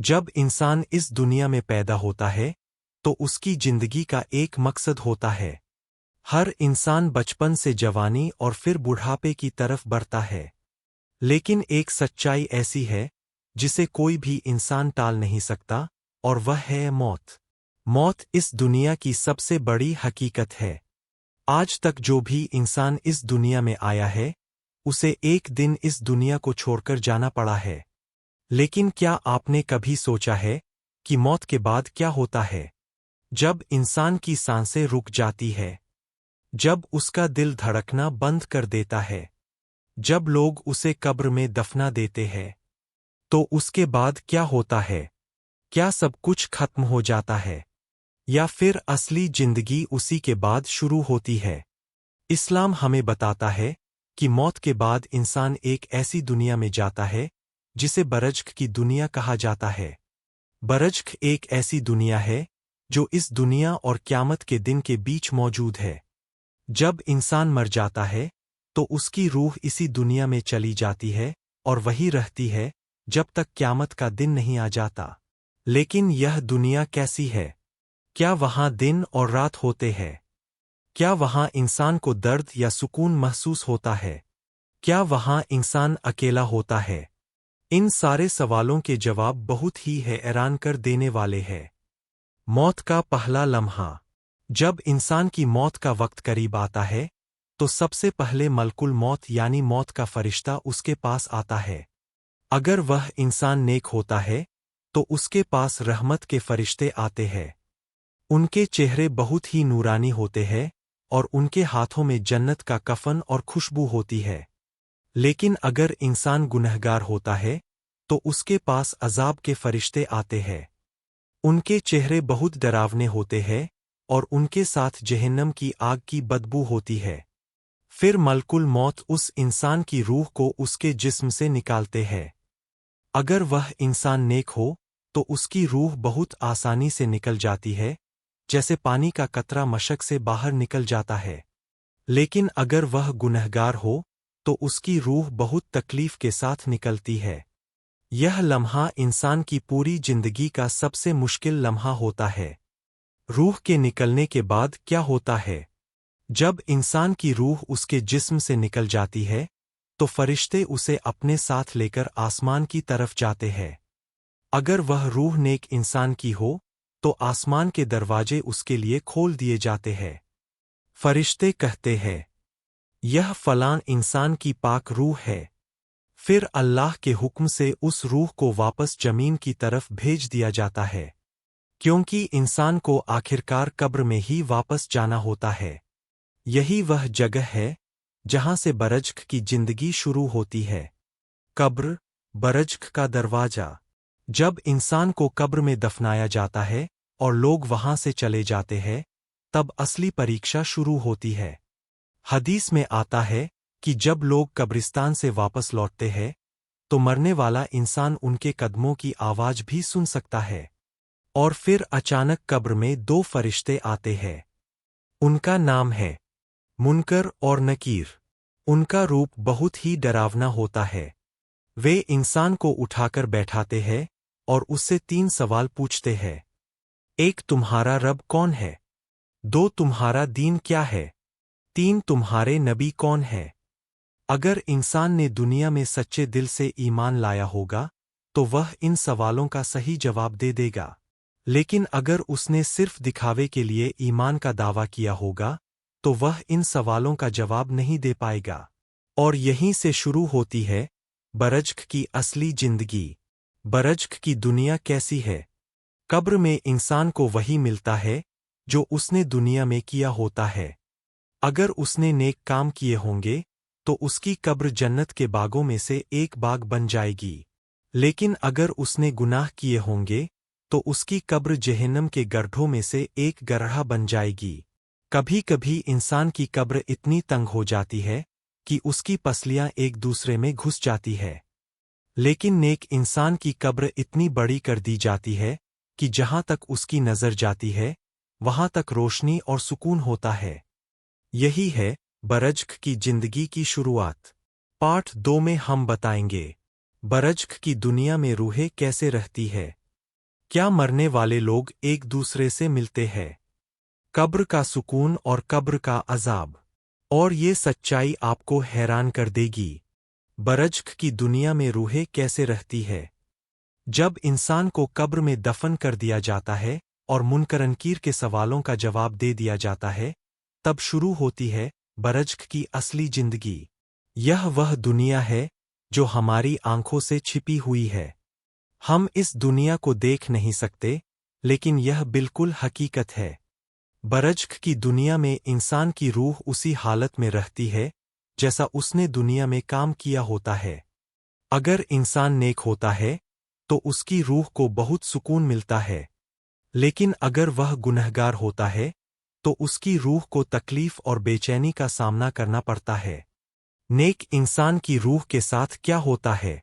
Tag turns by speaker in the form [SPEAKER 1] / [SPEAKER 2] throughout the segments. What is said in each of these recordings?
[SPEAKER 1] जब इंसान इस दुनिया में पैदा होता है तो उसकी जिंदगी का एक मकसद होता है। हर इंसान बचपन से जवानी और फिर बुढ़ापे की तरफ बढ़ता है। लेकिन एक सच्चाई ऐसी है जिसे कोई भी इंसान टाल नहीं सकता, और वह है मौत। मौत इस दुनिया की सबसे बड़ी हकीकत है। आज तक जो भी इंसान इस दुनिया में आया है उसे एक दिन इस दुनिया को छोड़कर जाना पड़ा है। लेकिन क्या आपने कभी सोचा है कि मौत के बाद क्या होता है? जब इंसान की सांसें रुक जाती है, जब उसका दिल धड़कना बंद कर देता है, जब लोग उसे कब्र में दफना देते हैं, तो उसके बाद क्या होता है? क्या सब कुछ खत्म हो जाता है, या फिर असली जिंदगी उसी के बाद शुरू होती है? इस्लाम हमें बताता है कि मौत के बाद इंसान एक ऐसी दुनिया में जाता है जिसे बरज़ख की दुनिया कहा जाता है। बरज़ख एक ऐसी दुनिया है जो इस दुनिया और क़यामत के दिन के बीच मौजूद है। जब इंसान मर जाता है तो उसकी रूह इसी दुनिया में चली जाती है और वही रहती है जब तक क़यामत का दिन नहीं आ जाता। लेकिन यह दुनिया कैसी है? क्या वहाँ दिन और रात होते हैं? क्या वहाँ इंसान को दर्द या सुकून महसूस होता है? क्या वहाँ इंसान अकेला होता है? इन सारे सवालों के जवाब बहुत ही हैरान कर देने वाले हैं। मौत का पहला लम्हा। जब इंसान की मौत का वक्त करीब आता है तो सबसे पहले मलकुल मौत यानी मौत का फरिश्ता उसके पास आता है। अगर वह इंसान नेक होता है तो उसके पास रहमत के फरिश्ते आते हैं। उनके चेहरे बहुत ही नूरानी होते हैं और उनके हाथों में जन्नत का कफन और खुशबू होती है। लेकिन अगर इंसान गुनहगार होता है तो उसके पास अजाब के फरिश्ते आते हैं। उनके चेहरे बहुत डरावने होते हैं और उनके साथ जहन्नम की आग की बदबू होती है। फिर मलकुल मौत उस इंसान की रूह को उसके जिस्म से निकालते हैं। अगर वह इंसान नेक हो तो उसकी रूह बहुत आसानी से निकल जाती है, जैसे पानी का कतरा मशक से बाहर निकल जाता है। लेकिन अगर वह गुनहगार हो तो उसकी रूह बहुत तकलीफ के साथ निकलती है। यह लम्हा इंसान की पूरी जिंदगी का सबसे मुश्किल लम्हा होता है। रूह के निकलने के बाद क्या होता है? जब इंसान की रूह उसके जिस्म से निकल जाती है तो फरिश्ते उसे अपने साथ लेकर आसमान की तरफ जाते हैं। अगर वह रूह नेक इंसान की हो तो आसमान के दरवाजे उसके लिए खोल दिए जाते हैं। फरिश्ते कहते हैं, यह फलां इंसान की पाक रूह है। फिर अल्लाह के हुक्म से उस रूह को वापस जमीन की तरफ भेज दिया जाता है, क्योंकि इंसान को आखिरकार कब्र में ही वापस जाना होता है। यही वह जगह है जहां से बरज़ख की जिंदगी शुरू होती है। कब्र, बरज़ख का दरवाजा। जब इंसान को कब्र में दफनाया जाता है और लोग वहां से चले जाते हैं, तब असली परीक्षा शुरू होती है। हदीस में आता है कि जब लोग कब्रिस्तान से वापस लौटते हैं तो मरने वाला इंसान उनके कदमों की आवाज भी सुन सकता है। और फिर अचानक कब्र में दो फरिश्ते आते हैं। उनका नाम है मुनकर और नकीर। उनका रूप बहुत ही डरावना होता है। वे इंसान को उठाकर बैठाते हैं और उससे 3 सवाल पूछते हैं। 1, तुम्हारा रब कौन है? 2, तुम्हारा दीन क्या है? 3, तुम्हारे नबी कौन है? अगर इंसान ने दुनिया में सच्चे दिल से ईमान लाया होगा तो वह इन सवालों का सही जवाब दे देगा। लेकिन अगर उसने सिर्फ दिखावे के लिए ईमान का दावा किया होगा तो वह इन सवालों का जवाब नहीं दे पाएगा। और यहीं से शुरू होती है बरज़ख की असली जिंदगी। बरज़ख की दुनिया कैसी है? कब्र में इंसान को वही मिलता है जो उसने दुनिया में किया होता है। अगर उसने नेक काम किए होंगे तो उसकी कब्र जन्नत के बागों में से एक बाग बन जाएगी। लेकिन अगर उसने गुनाह किए होंगे तो उसकी कब्र जहन्नम के गड्ढों में से एक गड्ढा बन जाएगी। कभी कभी इंसान की कब्र इतनी तंग हो जाती है कि उसकी पसलियां एक दूसरे में घुस जाती है। लेकिन नेक इंसान की कब्र इतनी बड़ी कर दी जाती है कि जहां तक उसकी नजर जाती है वहां तक रोशनी और सुकून होता है। यही है बरज़ख की जिंदगी की शुरुआत। पार्ट 2 में हम बताएंगे बरज़ख की दुनिया में रूहें कैसे रहती है। क्या मरने वाले लोग एक दूसरे से मिलते हैं? कब्र का सुकून और कब्र का अजाब। और ये सच्चाई आपको हैरान कर देगी। बरज़ख की दुनिया में रूहें कैसे रहती है? जब इंसान को कब्र में दफन कर दिया जाता है और मुनकर नकीर के सवालों का जवाब दे दिया जाता है, तब शुरू होती है बरज़ख की असली जिंदगी। यह वह दुनिया है जो हमारी आंखों से छिपी हुई है। हम इस दुनिया को देख नहीं सकते, लेकिन यह बिल्कुल हकीकत है। बरज़ख की दुनिया में इंसान की रूह उसी हालत में रहती है जैसा उसने दुनिया में काम किया होता है। अगर इंसान नेक होता है तो उसकी रूह को बहुत सुकून मिलता है, लेकिन अगर वह गुनहगार होता है तो उसकी रूह को तकलीफ और बेचैनी का सामना करना पड़ता है। नेक इंसान की रूह के साथ क्या होता है?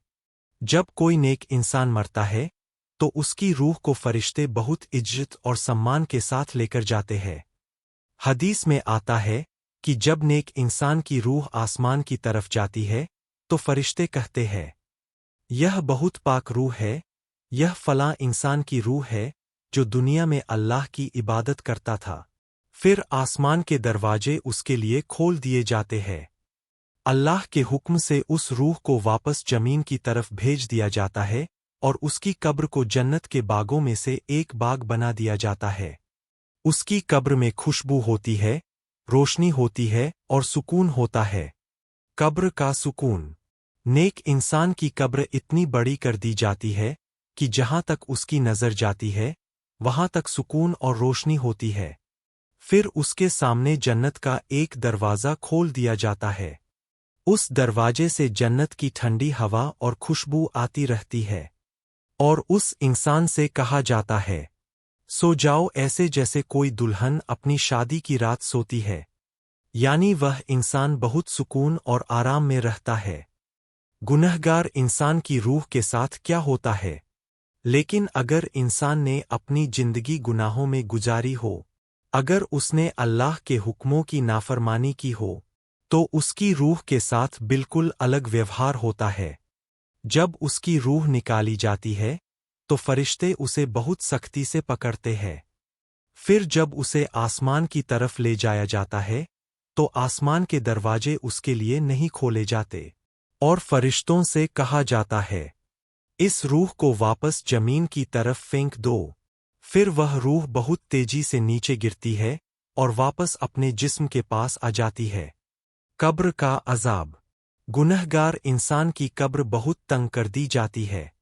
[SPEAKER 1] जब कोई नेक इंसान मरता है तो उसकी रूह को फरिश्ते बहुत इज्जत और सम्मान के साथ लेकर जाते हैं। हदीस में आता है कि जब नेक इंसान की रूह आसमान की तरफ जाती है तो फरिश्ते कहते हैं, यह बहुत पाक रूह है, यह फलां इंसान की रूह है जो दुनिया में अल्लाह की इबादत करता था। फिर आसमान के दरवाजे उसके लिए खोल दिए जाते हैं। अल्लाह के हुक्म से उस रूह को वापस जमीन की तरफ भेज दिया जाता है और उसकी कब्र को जन्नत के बागों में से एक बाग बना दिया जाता है। उसकी कब्र में खुशबू होती है, रोशनी होती है और सुकून होता है। कब्र का सुकून। नेक इंसान की कब्र इतनी बड़ी कर दी जाती है कि जहां तक उसकी नजर जाती है, वहां तक सुकून और रोशनी होती है। फिर उसके सामने जन्नत का एक दरवाज़ा खोल दिया जाता है। उस दरवाजे से जन्नत की ठंडी हवा और खुशबू आती रहती है। और उस इंसान से कहा जाता है, सो जाओ ऐसे जैसे कोई दुल्हन अपनी शादी की रात सोती है। यानी वह इंसान बहुत सुकून और आराम में रहता है। गुनहगार इंसान की रूह के साथ क्या होता है? लेकिन अगर इंसान ने अपनी जिंदगी गुनाहों में गुजारी हो, अगर उसने अल्लाह के हुक्मों की नाफरमानी की हो, तो उसकी रूह के साथ बिल्कुल अलग व्यवहार होता है। जब उसकी रूह निकाली जाती है तो फरिश्ते उसे बहुत सख्ती से पकड़ते हैं। फिर जब उसे आसमान की तरफ ले जाया जाता है तो आसमान के दरवाजे उसके लिए नहीं खोले जाते और फरिश्तों से कहा जाता है, इस रूह को वापस जमीन की तरफ फेंक दो। फिर वह रूह बहुत तेजी से नीचे गिरती है और वापस अपने जिस्म के पास आ जाती है। कब्र का अजाब। गुनहगार इंसान की कब्र बहुत तंग कर दी जाती है।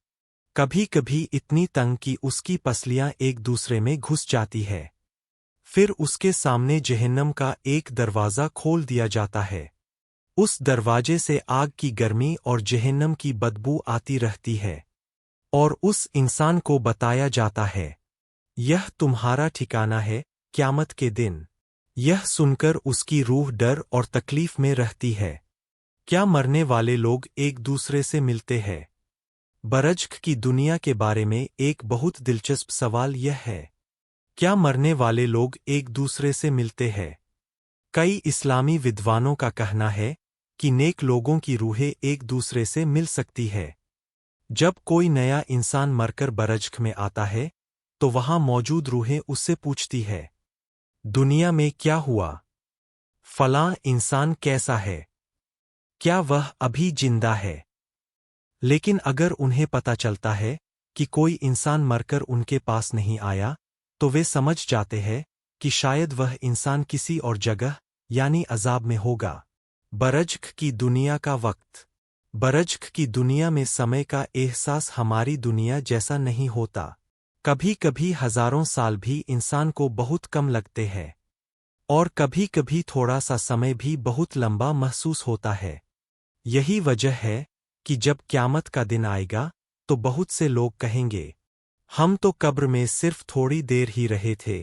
[SPEAKER 1] कभी कभी इतनी तंग कि उसकी पसलियां एक दूसरे में घुस जाती है। फिर उसके सामने जहन्नम का एक दरवाज़ा खोल दिया जाता है। उस दरवाजे से आग की गर्मी और जहन्नम की बदबू आती रहती है। और उस इंसान को बताया जाता है, यह तुम्हारा ठिकाना है क़यामत के दिन। यह सुनकर उसकी रूह डर और तकलीफ में रहती है। क्या मरने वाले लोग एक दूसरे से मिलते हैं? बरज़ख की दुनिया के बारे में एक बहुत दिलचस्प सवाल यह है, क्या मरने वाले लोग एक दूसरे से मिलते हैं? कई इस्लामी विद्वानों का कहना है कि नेक लोगों की रूहें एक दूसरे से मिल सकती है। जब कोई नया इंसान मरकर बरज़ख में आता है तो वहां मौजूद रूहें उससे पूछती है, दुनिया में क्या हुआ? फलां इंसान कैसा है? क्या वह अभी जिंदा है? लेकिन अगर उन्हें पता चलता है कि कोई इंसान मरकर उनके पास नहीं आया, तो वे समझ जाते हैं कि शायद वह इंसान किसी और जगह यानी अजाब में होगा। बरज़ख की दुनिया का वक्त। बरज़ख की दुनिया में समय का एहसास हमारी दुनिया जैसा नहीं होता। कभी कभी हजारों साल भी इंसान को बहुत कम लगते हैं और कभी कभी थोड़ा सा समय भी बहुत लंबा महसूस होता है। यही वजह है कि जब क़यामत का दिन आएगा तो बहुत से लोग कहेंगे, हम तो कब्र में सिर्फ थोड़ी देर ही रहे थे।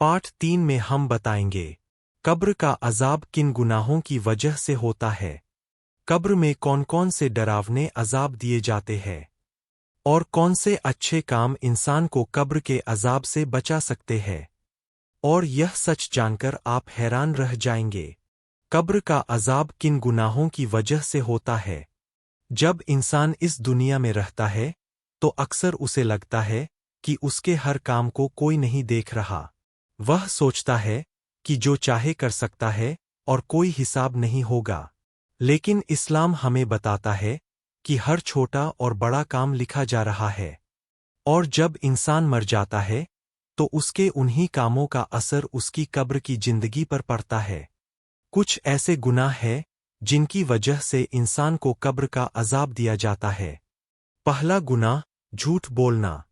[SPEAKER 1] पार्ट 3 में हम बताएंगे, कब्र का अजाब किन गुनाहों की वजह से होता है, कब्र में कौन कौन से डरावने अजाब दिए जाते हैं और कौन से अच्छे काम इंसान को कब्र के अजाब से बचा सकते हैं। और यह सच जानकर आप हैरान रह जाएंगे, कब्र का अजाब किन गुनाहों की वजह से होता है। जब इंसान इस दुनिया में रहता है तो अक्सर उसे लगता है कि उसके हर काम को कोई नहीं देख रहा। वह सोचता है कि जो चाहे कर सकता है और कोई हिसाब नहीं होगा। लेकिन इस्लाम हमें बताता है कि हर छोटा और बड़ा काम लिखा जा रहा है, और जब इंसान मर जाता है तो उसके उन्हीं कामों का असर उसकी कब्र की जिंदगी पर पड़ता है। कुछ ऐसे गुनाह हैं जिनकी वजह से इंसान को कब्र का अजाब दिया जाता है। पहला गुनाह, झूठ बोलना।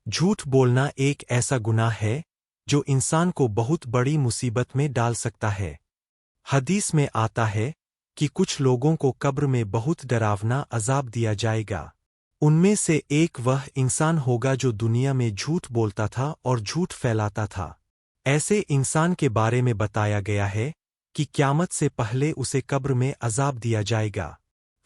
[SPEAKER 1] झूठ बोलना एक ऐसा गुनाह है जो इंसान को बहुत बड़ी मुसीबत में डाल सकता है। हदीस में आता है कि कुछ लोगों को कब्र में बहुत डरावना अजाब दिया जाएगा। उनमें से एक वह इंसान होगा जो दुनिया में झूठ बोलता था और झूठ फैलाता था। ऐसे इंसान के बारे में बताया गया है कि क़यामत से पहले उसे कब्र में अजाब दिया जाएगा।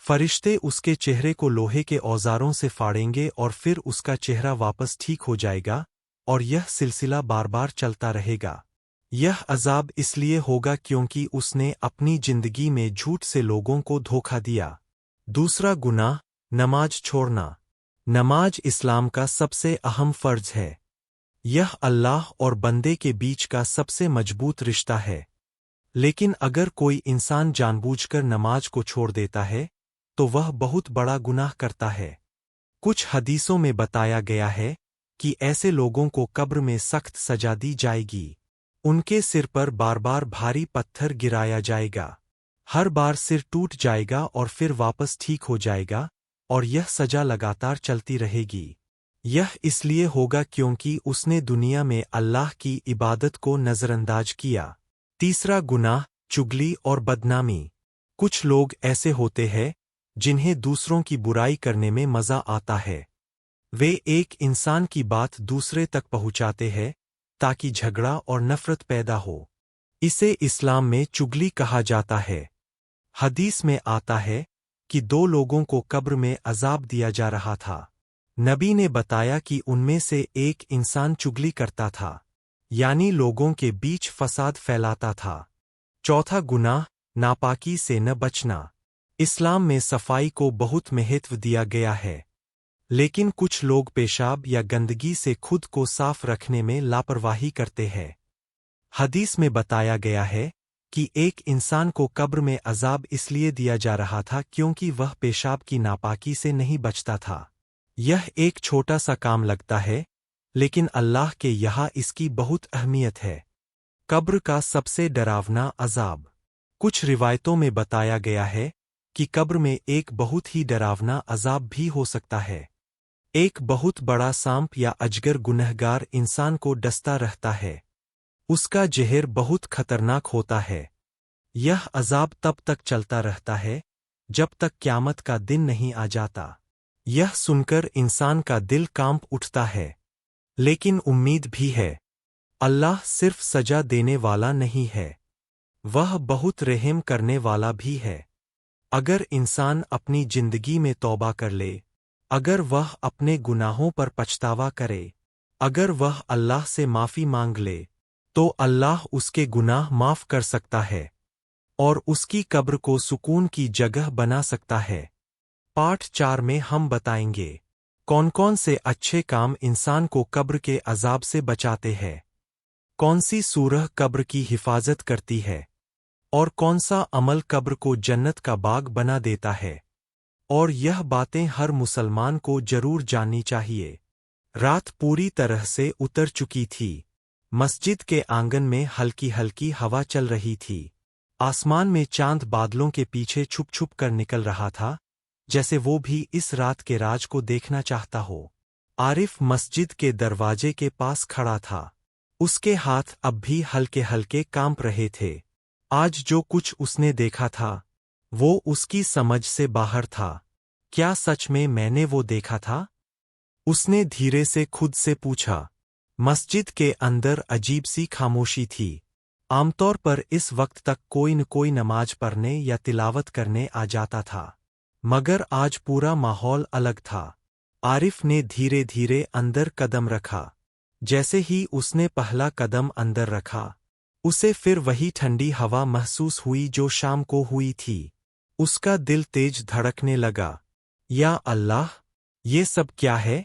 [SPEAKER 1] फरिश्ते उसके चेहरे को लोहे के औजारों से फाड़ेंगे और फिर उसका चेहरा वापस ठीक हो जाएगा, और यह सिलसिला बार बार चलता रहेगा। यह अजाब इसलिए होगा क्योंकि उसने अपनी जिंदगी में झूठ से लोगों को धोखा दिया। दूसरा गुनाह, नमाज छोड़ना। नमाज इस्लाम का सबसे अहम फर्ज है। यह अल्लाह और बंदे के बीच का सबसे मजबूत रिश्ता है। लेकिन अगर कोई इंसान जानबूझकर नमाज को छोड़ देता है तो वह बहुत बड़ा गुनाह करता है। कुछ हदीसों में बताया गया है कि ऐसे लोगों को कब्र में सख्त सजा दी जाएगी। उनके सिर पर बार बार भारी पत्थर गिराया जाएगा। हर बार सिर टूट जाएगा और फिर वापस ठीक हो जाएगा, और यह सजा लगातार चलती रहेगी। यह इसलिए होगा क्योंकि उसने दुनिया में अल्लाह की इबादत को नजरअंदाज किया। तीसरा गुनाह, चुगली और बदनामी। कुछ लोग ऐसे होते हैं जिन्हें दूसरों की बुराई करने में मजा आता है। वे एक इंसान की बात दूसरे तक पहुंचाते हैं ताकि झगड़ा और नफरत पैदा हो। इसे इस्लाम में चुगली कहा जाता है। हदीस में आता है कि दो लोगों को कब्र में अजाब दिया जा रहा था। नबी ने बताया कि उनमें से एक इंसान चुगली करता था, यानी लोगों के बीच फसाद फैलाता था। चौथा गुनाह, नापाकी से न बचना। इस्लाम में सफाई को बहुत महत्व दिया गया है, लेकिन कुछ लोग पेशाब या गंदगी से खुद को साफ रखने में लापरवाही करते हैं। हदीस में बताया गया है कि एक इंसान को कब्र में अजाब इसलिए दिया जा रहा था क्योंकि वह पेशाब की नापाकी से नहीं बचता था। यह एक छोटा सा काम लगता है, लेकिन अल्लाह के यहाँ इसकी बहुत अहमियत है। कब्र का सबसे डरावना अजाब। कुछ रिवायतों में बताया गया है कि कब्र में एक बहुत ही डरावना अजाब भी हो सकता है। एक बहुत बड़ा सांप या अजगर गुनहगार इंसान को डसता रहता है। उसका जहर बहुत खतरनाक होता है। यह अजाब तब तक चलता रहता है जब तक क़यामत का दिन नहीं आ जाता। यह सुनकर इंसान का दिल कांप उठता है, लेकिन उम्मीद भी है। अल्लाह सिर्फ सजा देने वाला नहीं है, वह बहुत रहम करने वाला भी है। अगर इंसान अपनी जिंदगी में तौबा कर ले, अगर वह अपने गुनाहों पर पछतावा करे, अगर वह अल्लाह से माफ़ी मांग ले, तो अल्लाह उसके गुनाह माफ़ कर सकता है और उसकी कब्र को सुकून की जगह बना सकता है। पार्ट 4 में हम बताएंगे कौन कौन से अच्छे काम इंसान को कब्र के अजाब से बचाते हैं, कौन सी सूरह कब्र की हिफाजत करती है, और कौन सा अमल कब्र को जन्नत का बाग बना देता है। और यह बातें हर मुसलमान को जरूर जाननी चाहिए। रात पूरी तरह से उतर चुकी थी। मस्जिद के आंगन में हल्की हल्की हवा चल रही थी। आसमान में चांद बादलों के पीछे छुप छुप कर निकल रहा था, जैसे वो भी इस रात के राज को देखना चाहता हो। आरिफ मस्जिद के दरवाजे के पास खड़ा था। उसके हाथ अब भी हल्के हल्के कांप रहे थे। आज जो कुछ उसने देखा था वो उसकी समझ से बाहर था। क्या सच में मैंने वो देखा था? उसने धीरे से खुद से पूछा। मस्जिद के अंदर अजीब सी खामोशी थी। आमतौर पर इस वक्त तक कोई न कोई नमाज पढ़ने या तिलावत करने आ जाता था, मगर आज पूरा माहौल अलग था। आरिफ ने धीरे धीरे अंदर कदम रखा। जैसे ही उसने पहला कदम अंदर रखा, उसे फिर वही ठंडी हवा महसूस हुई जो शाम को हुई थी। उसका दिल तेज धड़कने लगा। या अल्लाह, ये सब क्या है?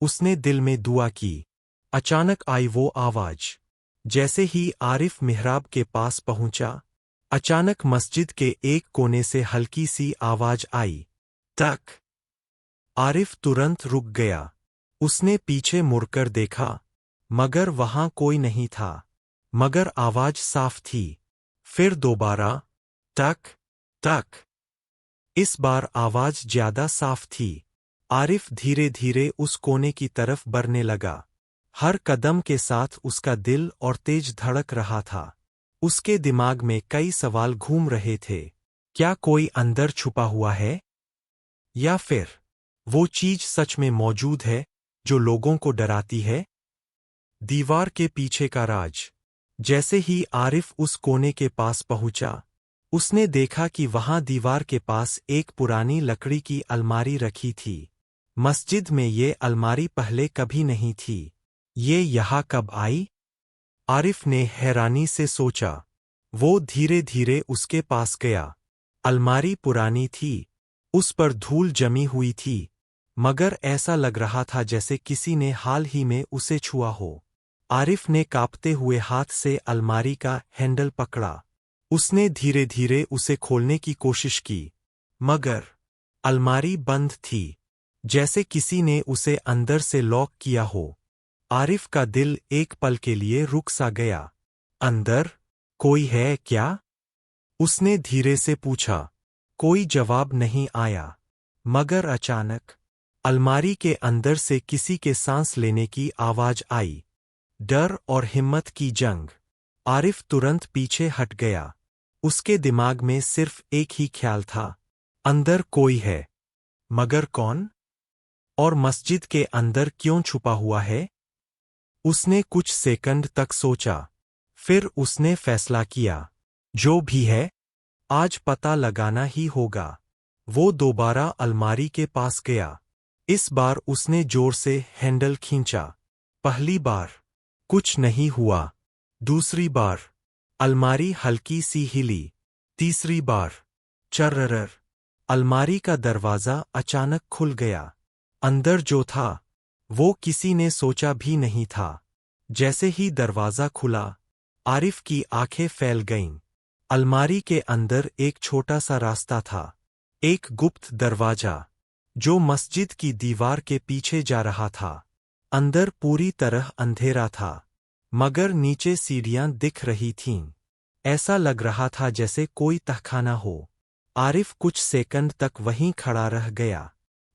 [SPEAKER 1] उसने दिल में दुआ की। अचानक आई वो आवाज। जैसे ही आरिफ मिहराब के पास पहुंचा, अचानक मस्जिद के एक कोने से हल्की सी आवाज आई। टक। आरिफ तुरंत रुक गया। उसने पीछे मुड़कर देखा, मगर वहां कोई नहीं था। मगर आवाज साफ थी। फिर दोबारा। टक टक। इस बार आवाज ज्यादा साफ थी। आरिफ धीरे धीरे उस कोने की तरफ बढ़ने लगा। हर कदम के साथ उसका दिल और तेज धड़क रहा था। उसके दिमाग में कई सवाल घूम रहे थे। क्या कोई अंदर छुपा हुआ है? या फिर वो चीज सच में मौजूद है जो लोगों को डराती है? दीवार के पीछे का राज। जैसे ही आरिफ उस कोने के पास पहुंचा, उसने देखा कि वहां दीवार के पास एक पुरानी लकड़ी की अलमारी रखी थी। मस्जिद में ये अलमारी पहले कभी नहीं थी। ये यहाँ कब आई? आरिफ ने हैरानी से सोचा। वो धीरे धीरे उसके पास गया। अलमारी पुरानी थी। उस पर धूल जमी हुई थी, मगर ऐसा लग रहा था जैसे किसी ने हाल ही में उसे छुआ हो। आरिफ ने कांपते हुए हाथ से अलमारी का हैंडल पकड़ा। उसने धीरे धीरे उसे खोलने की कोशिश की, मगर अलमारी बंद थी, जैसे किसी ने उसे अंदर से लॉक किया हो। आरिफ का दिल एक पल के लिए रुक सा गया। अंदर कोई है क्या? उसने धीरे से पूछा। कोई जवाब नहीं आया, मगर अचानक अलमारी के अंदर से किसी के सांस लेने की आवाज आई। डर और हिम्मत की जंग। आरिफ तुरंत पीछे हट गया। उसके दिमाग में सिर्फ एक ही ख्याल था, अंदर कोई है। मगर कौन? और मस्जिद के अंदर क्यों छुपा हुआ है? उसने कुछ सेकंड तक सोचा। फिर उसने फैसला किया, जो भी है, आज पता लगाना ही होगा। वो दोबारा अलमारी के पास गया। इस बार उसने जोर से हैंडल खींचा। पहली बार कुछ नहीं हुआ। दूसरी बार अलमारी हल्की सी हिली। तीसरी बार चर्रर। अलमारी का दरवाजा अचानक खुल गया। अंदर जो था, वो किसी ने सोचा भी नहीं था। जैसे ही दरवाजा खुला, आरिफ की आंखें फैल गईं। अलमारी के अंदर एक छोटा सा रास्ता था। एक गुप्त दरवाजा, जो मस्जिद की दीवार के पीछे जा रहा था। अंदर पूरी तरह अंधेरा था, मगर नीचे सीढ़ियां दिख रही थीं। ऐसा लग रहा था जैसे कोई तहखाना हो। आरिफ कुछ सेकंड तक वहीं खड़ा रह गया।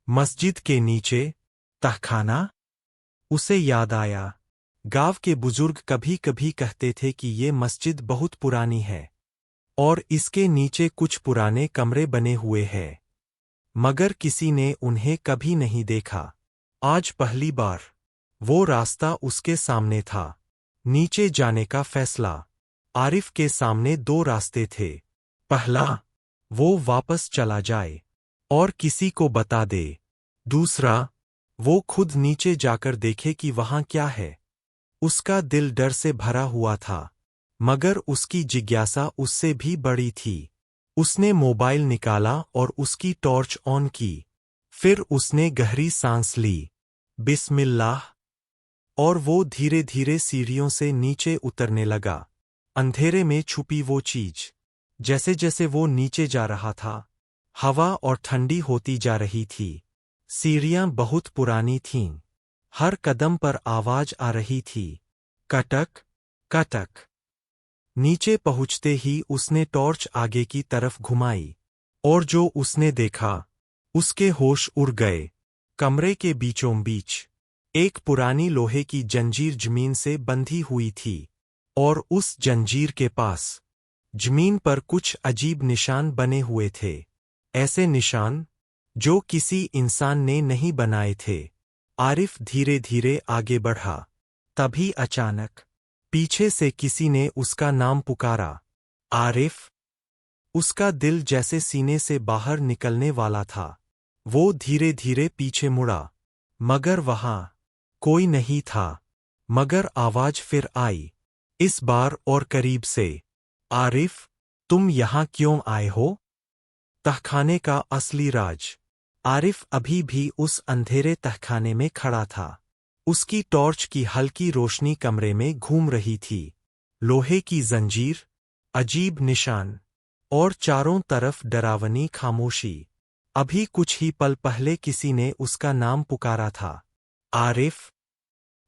[SPEAKER 1] मस्जिद के नीचे तहखाना? उसे याद आया, गांव के बुजुर्ग कभी कभी कहते थे कि ये मस्जिद बहुत पुरानी है और इसके नीचे कुछ पुराने कमरे बने हुए हैं, मगर किसी ने उन्हें कभी नहीं देखा। आज पहली बार वो रास्ता उसके सामने था। नीचे जाने का फैसला। आरिफ के सामने दो रास्ते थे। पहला, वो वापस चला जाए और किसी को बता दे। दूसरा, वो खुद नीचे जाकर देखे कि वहां क्या है। उसका दिल डर से भरा हुआ था, मगर उसकी जिज्ञासा उससे भी बड़ी थी। उसने मोबाइल निकाला और उसकी टॉर्च ऑन की। फिर उसने गहरी सांस ली। बिस्मिल्लाह। और वो धीरे धीरे सीढ़ियों से नीचे उतरने लगा। अंधेरे में छुपी वो चीज। जैसे जैसे वो नीचे जा रहा था, हवा और ठंडी होती जा रही थी। सीढ़ियां बहुत पुरानी थीं। हर कदम पर आवाज आ रही थी, कटक कटक। नीचे पहुंचते ही उसने टॉर्च आगे की तरफ घुमाई, और जो उसने देखा, उसके होश उड़ गए। कमरे के बीचों बीच एक पुरानी लोहे की जंजीर जमीन से बंधी हुई थी, और उस जंजीर के पास जमीन पर कुछ अजीब निशान बने हुए थे। ऐसे निशान जो किसी इंसान ने नहीं बनाए थे। आरिफ धीरे धीरे आगे बढ़ा। तभी अचानक पीछे से किसी ने उसका नाम पुकारा। आरिफ। उसका दिल जैसे सीने से बाहर निकलने वाला था। वो धीरे धीरे पीछे मुड़ा, मगर वहां कोई नहीं था। मगर आवाज फिर आई, इस बार और करीब से। आरिफ, तुम यहां क्यों आए हो? तहखाने का असली राज। आरिफ अभी भी उस अंधेरे तहखाने में खड़ा था। उसकी टॉर्च की हल्की रोशनी कमरे में घूम रही थी। लोहे की जंजीर, अजीब निशान और चारों तरफ डरावनी खामोशी। अभी कुछ ही पल पहले किसी ने उसका नाम पुकारा था, आरिफ,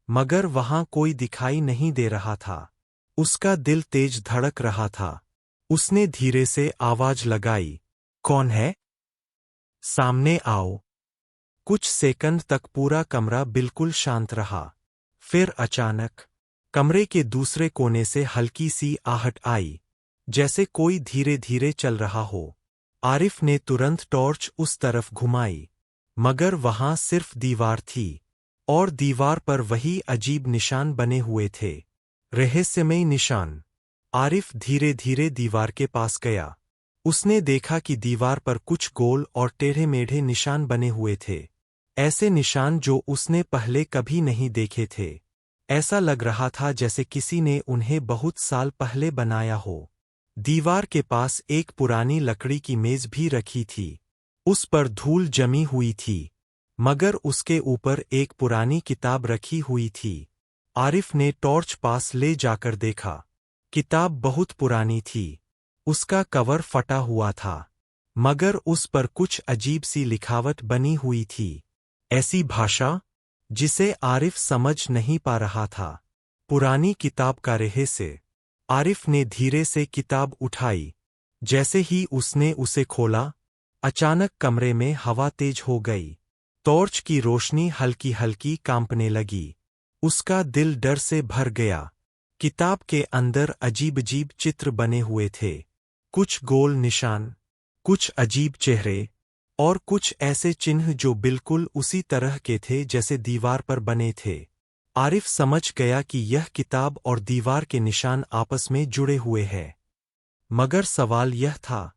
[SPEAKER 1] मगर वहां कोई दिखाई नहीं दे रहा था। उसका दिल तेज धड़क रहा था। उसने धीरे से आवाज लगाई, कौन है? सामने आओ। कुछ सेकंड तक पूरा कमरा बिल्कुल शांत रहा। फिर अचानक कमरे के दूसरे कोने से हल्की सी आहट आई, जैसे कोई धीरे धीरे चल रहा हो। आरिफ ने तुरंत टॉर्च उस तरफ घुमाई, मगर वहां सिर्फ दीवार थी, और दीवार पर वही अजीब निशान बने हुए थे, रहस्यमयी निशान। आरिफ धीरे धीरे दीवार के पास गया। उसने देखा कि दीवार पर कुछ गोल और टेढ़े मेढ़े निशान बने हुए थे, ऐसे निशान जो उसने पहले कभी नहीं देखे थे। ऐसा लग रहा था जैसे किसी ने उन्हें बहुत साल पहले बनाया हो। दीवार के पास एक पुरानी लकड़ी की मेज भी रखी थी। उस पर धूल जमी हुई थी, मगर उसके ऊपर एक पुरानी किताब रखी हुई थी। आरिफ ने टॉर्च पास ले जाकर देखा। किताब बहुत पुरानी थी। उसका कवर फटा हुआ था, मगर उस पर कुछ अजीब सी लिखावट बनी हुई थी, ऐसी भाषा जिसे आरिफ समझ नहीं पा रहा था। पुरानी किताब का रहस्य। आरिफ ने धीरे से किताब उठाई। जैसे ही उसने उसे खोला, अचानक कमरे में हवा तेज हो गई। टॉर्च की रोशनी हल्की हल्की कांपने लगी। उसका दिल डर से भर गया। किताब के अंदर अजीब अजीब चित्र बने हुए थे, कुछ गोल निशान, कुछ अजीब चेहरे, और कुछ ऐसे चिन्ह जो बिल्कुल उसी तरह के थे जैसे दीवार पर बने थे। आरिफ समझ गया कि यह किताब और दीवार के निशान आपस में जुड़े हुए हैं। मगर सवाल यह था,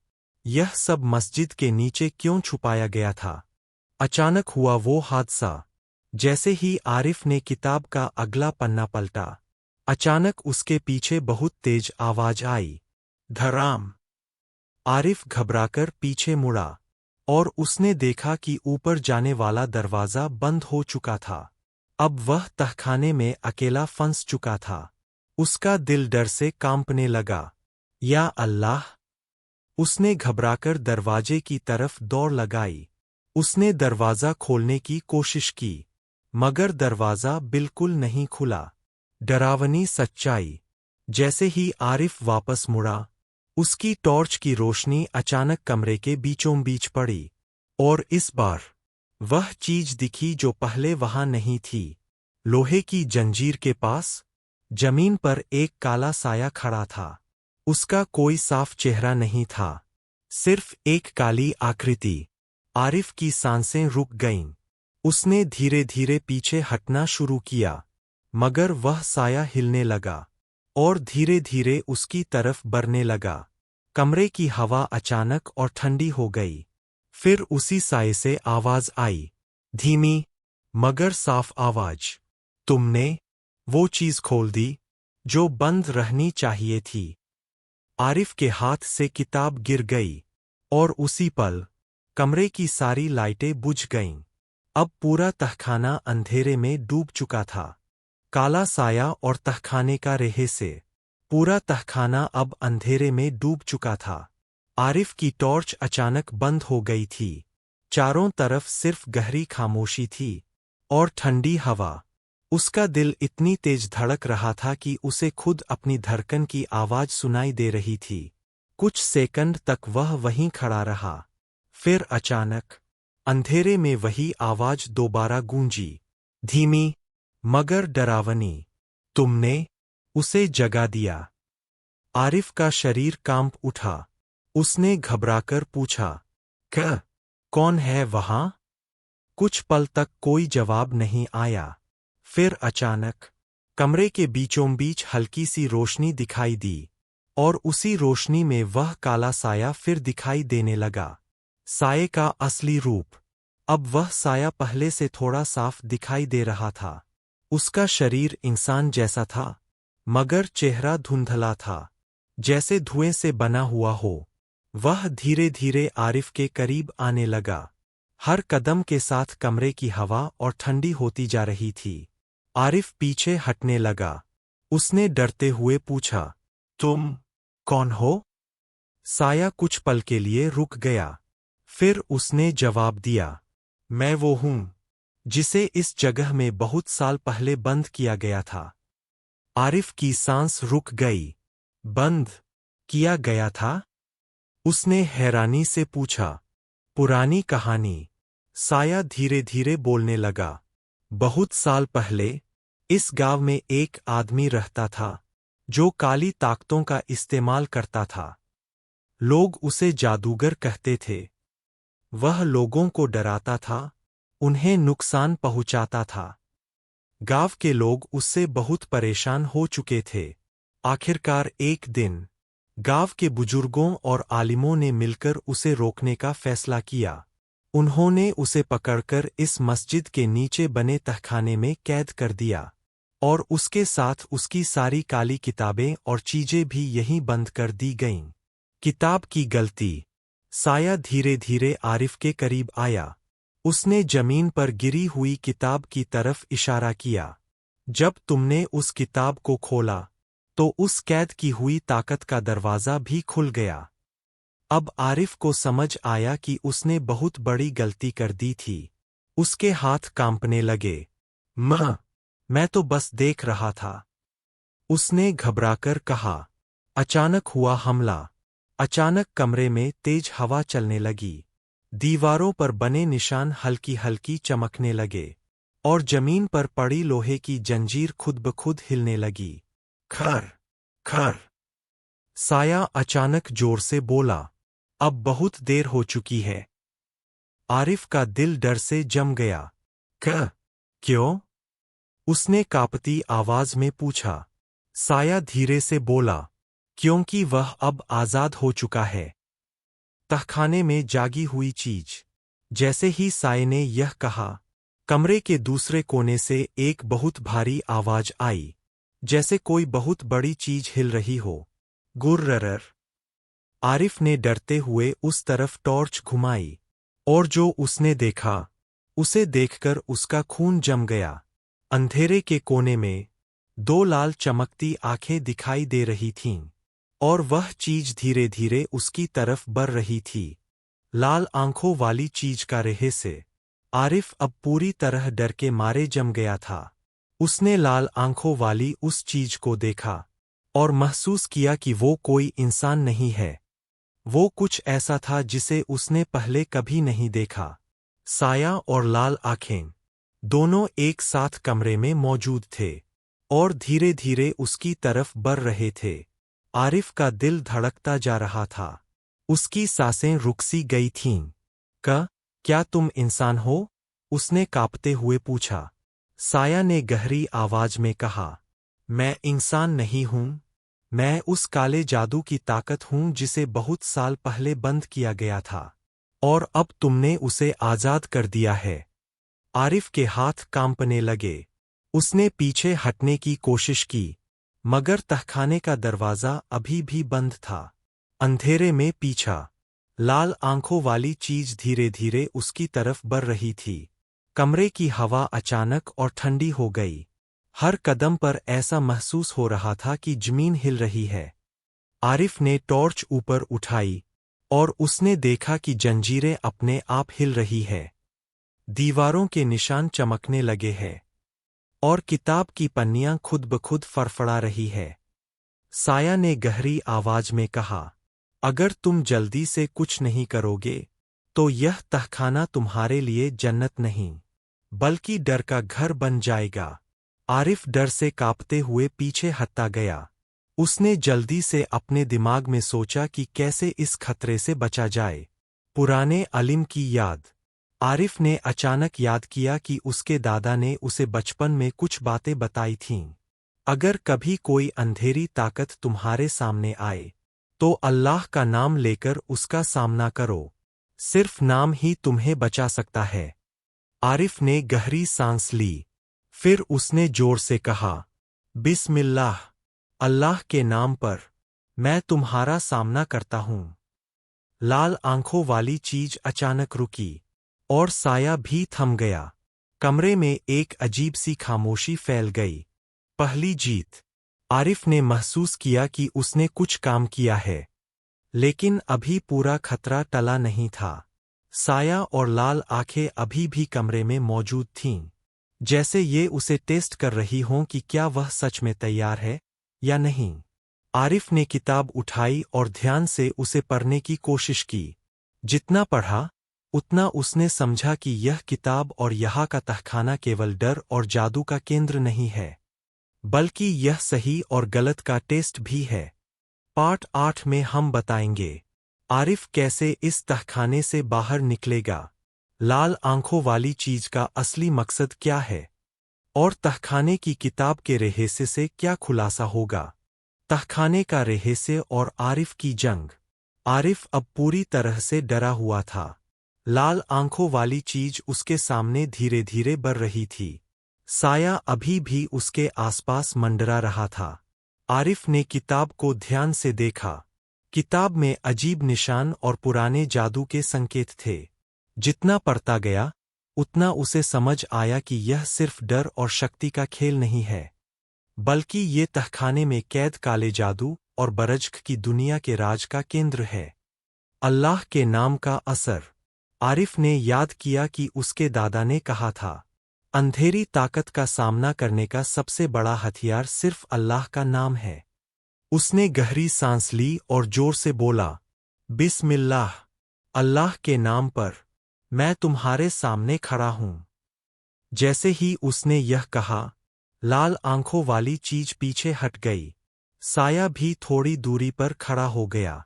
[SPEAKER 1] यह सब मस्जिद के नीचे क्यों छुपाया गया था? अचानक हुआ वो हादसा। जैसे ही आरिफ ने किताब का अगला पन्ना पलटा, अचानक उसके पीछे बहुत तेज आवाज आई, धड़ाम। आरिफ घबराकर पीछे मुड़ा, और उसने देखा कि ऊपर जाने वाला दरवाजा बंद हो चुका था। अब वह तहखाने में अकेला फंस चुका था। उसका दिल डर से कांपने लगा। या अल्लाह! उसने घबराकर दरवाजे की तरफ दौड़ लगाई। उसने दरवाजा खोलने की कोशिश की, मगर दरवाजा बिल्कुल नहीं खुला। डरावनी सच्चाई। जैसे ही आरिफ वापस मुड़ा, उसकी टॉर्च की रोशनी अचानक कमरे के बीचों बीच पड़ी, और इस बार वह चीज दिखी जो पहले वहां नहीं थी। लोहे की जंजीर के पास जमीन पर एक काला साया खड़ा था। उसका कोई साफ चेहरा नहीं था, सिर्फ एक काली आकृति। आरिफ की सांसें रुक गईं। उसने धीरे धीरे पीछे हटना शुरू किया, मगर वह साया हिलने लगा, और धीरे धीरे उसकी तरफ बढ़ने लगा। कमरे की हवा अचानक और ठंडी हो गई। फिर उसी साये से आवाज आई, धीमी मगर साफ आवाज, तुमने वो चीज खोल दी जो बंद रहनी चाहिए थी। आरिफ के हाथ से किताब गिर गई, और उसी पल कमरे की सारी लाइटें बुझ गईं। अब पूरा तहखाना अंधेरे में डूब चुका था। काला साया और तहखाने का रहस्य। पूरा तहखाना अब अंधेरे में डूब चुका था। आरिफ की टॉर्च अचानक बंद हो गई थी। चारों तरफ सिर्फ गहरी खामोशी थी और ठंडी हवा। उसका दिल इतनी तेज धड़क रहा था कि उसे खुद अपनी धड़कन की आवाज सुनाई दे रही थी। कुछ सेकंड तक वह वहीं खड़ा रहा। फिर अचानक अंधेरे में वही आवाज दोबारा गूंजी, धीमी मगर डरावनी, तुमने उसे जगा दिया। आरिफ का शरीर कांप उठा। उसने घबराकर पूछा, क्या? कौन है वहां? कुछ पल तक कोई जवाब नहीं आया। फिर अचानक कमरे के बीचों बीच हल्की सी रोशनी दिखाई दी, और उसी रोशनी में वह काला साया फिर दिखाई देने लगा। साये का असली रूप। अब वह साया पहले से थोड़ा साफ दिखाई दे रहा था। उसका शरीर इंसान जैसा था, मगर चेहरा धुंधला था, जैसे धुएं से बना हुआ हो। वह धीरे धीरे आरिफ के करीब आने लगा। हर कदम के साथ कमरे की हवा और ठंडी होती जा रही थी। आरिफ पीछे हटने लगा। उसने डरते हुए पूछा, तुम कौन हो? साया कुछ पल के लिए रुक गया। फिर उसने जवाब दिया, मैं वो हूं जिसे इस जगह में बहुत साल पहले बंद किया गया था। आरिफ की सांस रुक गई। बंद किया गया था? उसने हैरानी से पूछा। पुरानी कहानी। साया धीरे धीरे बोलने लगा। बहुत साल पहले इस गांव में एक आदमी रहता था जो काली ताकतों का इस्तेमाल करता था। लोग उसे जादूगर कहते थे। वह लोगों को डराता था, उन्हें नुकसान पहुंचाता था। गांव के लोग उससे बहुत परेशान हो चुके थे। आखिरकार एक दिन गांव के बुजुर्गों और आलिमों ने मिलकर उसे रोकने का फैसला किया। उन्होंने उसे पकड़कर इस मस्जिद के नीचे बने तहखाने में कैद कर दिया और उसके साथ उसकी सारी काली किताबें और चीजें भी यहीं बंद कर दी गईं। किताब की गलती। साया धीरे धीरे आरिफ के करीब आया। उसने जमीन पर गिरी हुई किताब की तरफ इशारा किया। जब तुमने उस किताब को खोला तो उस कैद की हुई ताकत का दरवाज़ा भी खुल गया। अब आरिफ को समझ आया कि उसने बहुत बड़ी गलती कर दी थी। उसके हाथ कांपने लगे। मैं तो बस देख रहा था, उसने घबराकर कहा। अचानक हुआ हमला। अचानक कमरे में तेज हवा चलने लगी। दीवारों पर बने निशान हल्की हल्की चमकने लगे और जमीन पर पड़ी लोहे की जंजीर खुद ब खुद हिलने लगी। खर खर। साया अचानक जोर से बोला, अब बहुत देर हो चुकी है। आरिफ का दिल डर से जम गया। क्यों? उसने कांपती आवाज में पूछा। साया धीरे से बोला, क्योंकि वह अब आजाद हो चुका है। तहखाने में जागी हुई चीज। जैसे ही साये ने यह कहा, कमरे के दूसरे कोने से एक बहुत भारी आवाज आई, जैसे कोई बहुत बड़ी चीज हिल रही हो। गुर्रर। आरिफ ने डरते हुए उस तरफ टॉर्च घुमाई और जो उसने देखा, उसे देखकर उसका खून जम गया। अंधेरे के कोने में दो लाल चमकती आंखें दिखाई दे रही थीं और वह चीज धीरे धीरे उसकी तरफ बढ़ रही थी। लाल आंखों वाली चीज का रेहे से आरिफ अब पूरी तरह डर के मारे जम गया था। उसने लाल आंखों वाली उस चीज को देखा और महसूस किया कि वो कोई इंसान नहीं है। वो कुछ ऐसा था जिसे उसने पहले कभी नहीं देखा। साया और लाल आंखें दोनों एक साथ कमरे में मौजूद थे और धीरे धीरे उसकी तरफ बढ़ रहे थे। आरिफ का दिल धड़कता जा रहा था। उसकी सांसें रुक सी गई थीं। क्या तुम इंसान हो? उसने कांपते हुए पूछा। साया ने गहरी आवाज में कहा, मैं इंसान नहीं हूं। मैं उस काले जादू की ताकत हूं जिसे बहुत साल पहले बंद किया गया था और अब तुमने उसे आजाद कर दिया है। आरिफ के हाथ कांपने लगे। उसने पीछे हटने की कोशिश की, मगर तहखाने का दरवाज़ा अभी भी बंद था। अंधेरे में पीछा लाल आंखों वाली चीज धीरे धीरे उसकी तरफ बढ़ रही थी। कमरे की हवा अचानक और ठंडी हो गई। हर कदम पर ऐसा महसूस हो रहा था कि जमीन हिल रही है। आरिफ ने टॉर्च ऊपर उठाई और उसने देखा कि जंजीरें अपने आप हिल रही है। दीवारों के निशान चमकने लगे हैं और किताब की पन्नियां खुद ब खुद फड़फड़ा रही है। साया ने गहरी आवाज में कहा, अगर तुम जल्दी से कुछ नहीं करोगे तो यह तहखाना तुम्हारे लिए जन्नत नहीं बल्कि डर का घर बन जाएगा। आरिफ डर से कांपते हुए पीछे हटता गया। उसने जल्दी से अपने दिमाग में सोचा कि कैसे इस खतरे से बचा जाए। पुराने अलिम की याद। आरिफ ने अचानक याद किया कि उसके दादा ने उसे बचपन में कुछ बातें बताई थीं। अगर कभी कोई अंधेरी ताकत तुम्हारे सामने आए तो अल्लाह का नाम लेकर उसका सामना करो। सिर्फ नाम ही तुम्हें बचा सकता है। आरिफ ने गहरी सांस ली। फिर उसने जोर से कहा, बिस्मिल्लाह, अल्लाह के नाम पर मैं तुम्हारा सामना करता हूं। लाल आंखों वाली चीज अचानक रुकी और साया भी थम गया। कमरे में एक अजीब सी खामोशी फैल गई। पहली जीत। आरिफ ने महसूस किया कि उसने कुछ काम किया है, लेकिन अभी पूरा खतरा टला नहीं था। साया और लाल आंखें अभी भी कमरे में मौजूद थीं, जैसे ये उसे टेस्ट कर रही हों कि क्या वह सच में तैयार है या नहीं। आरिफ ने किताब उठाई और ध्यान से उसे पढ़ने की कोशिश की। जितना पढ़ा, उतना उसने समझा कि यह किताब और यहाँ का तहखाना केवल डर और जादू का केंद्र नहीं है, बल्कि यह सही और गलत का टेस्ट भी है। पार्ट 8 में हम बताएंगे आरिफ कैसे इस तहखाने से बाहर निकलेगा, लाल आंखों वाली चीज का असली मकसद क्या है, और तहखाने की किताब के रहस्य से क्या खुलासा होगा। तहखाने का रहस्य और आरिफ की जंग। आरिफ अब पूरी तरह से डरा हुआ था। लाल आंखों वाली चीज उसके सामने धीरे धीरे बढ़ रही थी। साया अभी भी उसके आसपास मंडरा रहा था। आरिफ ने किताब को ध्यान से देखा। किताब में अजीब निशान और पुराने जादू के संकेत थे। जितना पढ़ता गया, उतना उसे समझ आया कि यह सिर्फ डर और शक्ति का खेल नहीं है, बल्कि ये तहखाने में कैद काले जादू और बरज्क की दुनिया के राज का केंद्र है। अल्लाह के नाम का असर। आरिफ ने याद किया कि उसके दादा ने कहा था, अंधेरी ताकत का सामना करने का सबसे बड़ा हथियार सिर्फ अल्लाह का नाम है। उसने गहरी सांस ली और जोर से बोला, बिस्मिल्लाह, अल्लाह के नाम पर, मैं तुम्हारे सामने खड़ा हूं। जैसे ही उसने यह कहा, लाल आंखों वाली चीज पीछे हट गई। साया भी थोड़ी दूरी पर खड़ा हो गया।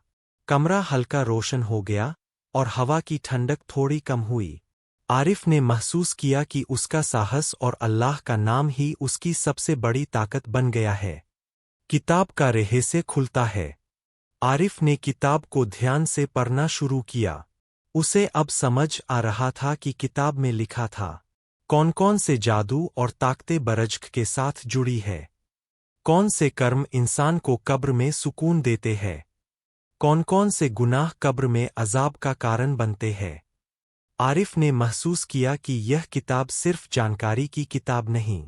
[SPEAKER 1] कमरा हल्का रोशन हो गया और हवा की ठंडक थोड़ी कम हुई। आरिफ ने महसूस किया कि उसका साहस और अल्लाह का नाम ही उसकी सबसे बड़ी ताकत बन गया है। किताब का रहस्य खुलता है। आरिफ ने किताब को ध्यान से पढ़ना शुरू किया। उसे अब समझ आ रहा था कि किताब में लिखा था कौन कौन से जादू और ताकतें बरज्क के साथ जुड़ी है, कौन से कर्म इंसान को कब्र में सुकून देते हैं, कौन कौन से गुनाह कब्र में अजाब का कारण बनते हैं। आरिफ ने महसूस किया कि यह किताब सिर्फ जानकारी की किताब नहीं,